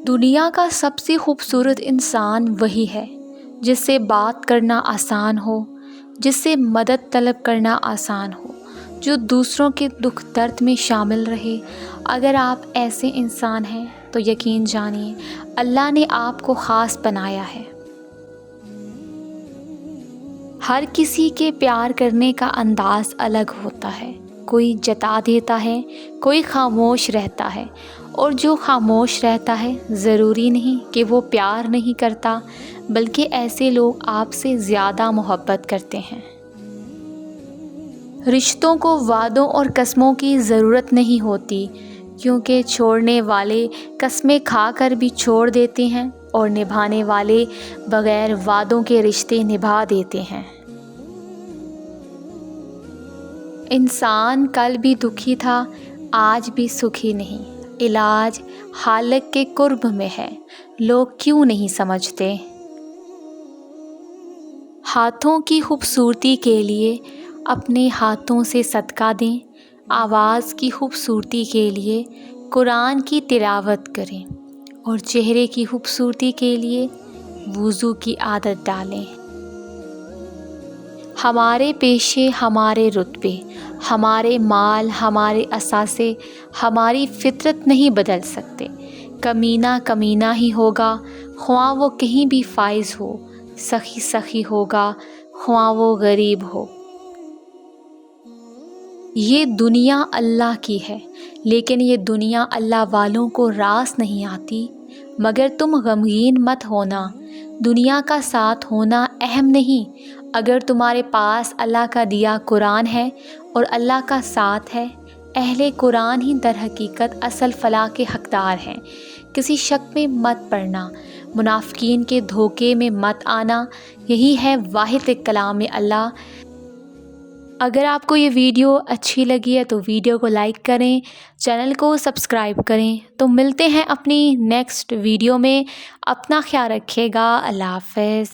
دنیا کا سب سے خوبصورت انسان وہی ہے جس سے بات کرنا آسان ہو، جس سے مدد طلب کرنا آسان ہو، جو دوسروں کے دکھ درد میں شامل رہے۔ اگر آپ ایسے انسان ہیں تو یقین جانیے اللہ نے آپ کو خاص بنایا ہے۔ ہر کسی کے پیار کرنے کا انداز الگ ہوتا ہے، کوئی جتا دیتا ہے، کوئی خاموش رہتا ہے، اور جو خاموش رہتا ہے ضروری نہیں کہ وہ پیار نہیں کرتا، بلکہ ایسے لوگ آپ سے زیادہ محبت کرتے ہیں۔ رشتوں کو وعدوں اور قسموں کی ضرورت نہیں ہوتی، کیونکہ چھوڑنے والے قسمیں کھا کر بھی چھوڑ دیتے ہیں اور نبھانے والے بغیر وعدوں کے رشتے نبھا دیتے ہیں۔ انسان کل بھی دکھی تھا، آج بھی سکھی نہیں۔ علاج خالق کے قرب میں ہے، لوگ کیوں نہیں سمجھتے؟ ہاتھوں کی خوبصورتی کے لیے اپنے ہاتھوں سے صدقہ دیں، آواز کی خوبصورتی کے لیے قرآن کی تلاوت کریں، اور چہرے کی خوبصورتی کے لیے وضو کی عادت ڈالیں۔ ہمارے پیشے، ہمارے رتبے، ہمارے مال، ہمارے اثاثے، ہماری فطرت نہیں بدل سکتے۔ کمینہ کمینہ ہی ہوگا، خواہ وہ کہیں بھی فائز ہو، سخی سخی ہوگا، خواہ وہ غریب ہو۔ یہ دنیا اللہ کی ہے، لیکن یہ دنیا اللہ والوں کو راس نہیں آتی۔ مگر تم غمگین مت ہونا، دنیا کا ساتھ ہونا اہم نہیں۔ اگر تمہارے پاس اللہ کا دیا قرآن ہے اور اللہ کا ساتھ ہے، اہل قرآن ہی در حقیقت اصل فلاح کے حقدار ہیں۔ کسی شک میں مت پڑنا، منافقین کے دھوکے میں مت آنا، یہی ہے واحد کلام اللہ۔ اگر آپ کو یہ ویڈیو اچھی لگی ہے تو ویڈیو کو لائک کریں، چینل کو سبسکرائب کریں۔ تو ملتے ہیں اپنی نیکسٹ ویڈیو میں، اپنا خیال رکھیے گا، اللہ حافظ۔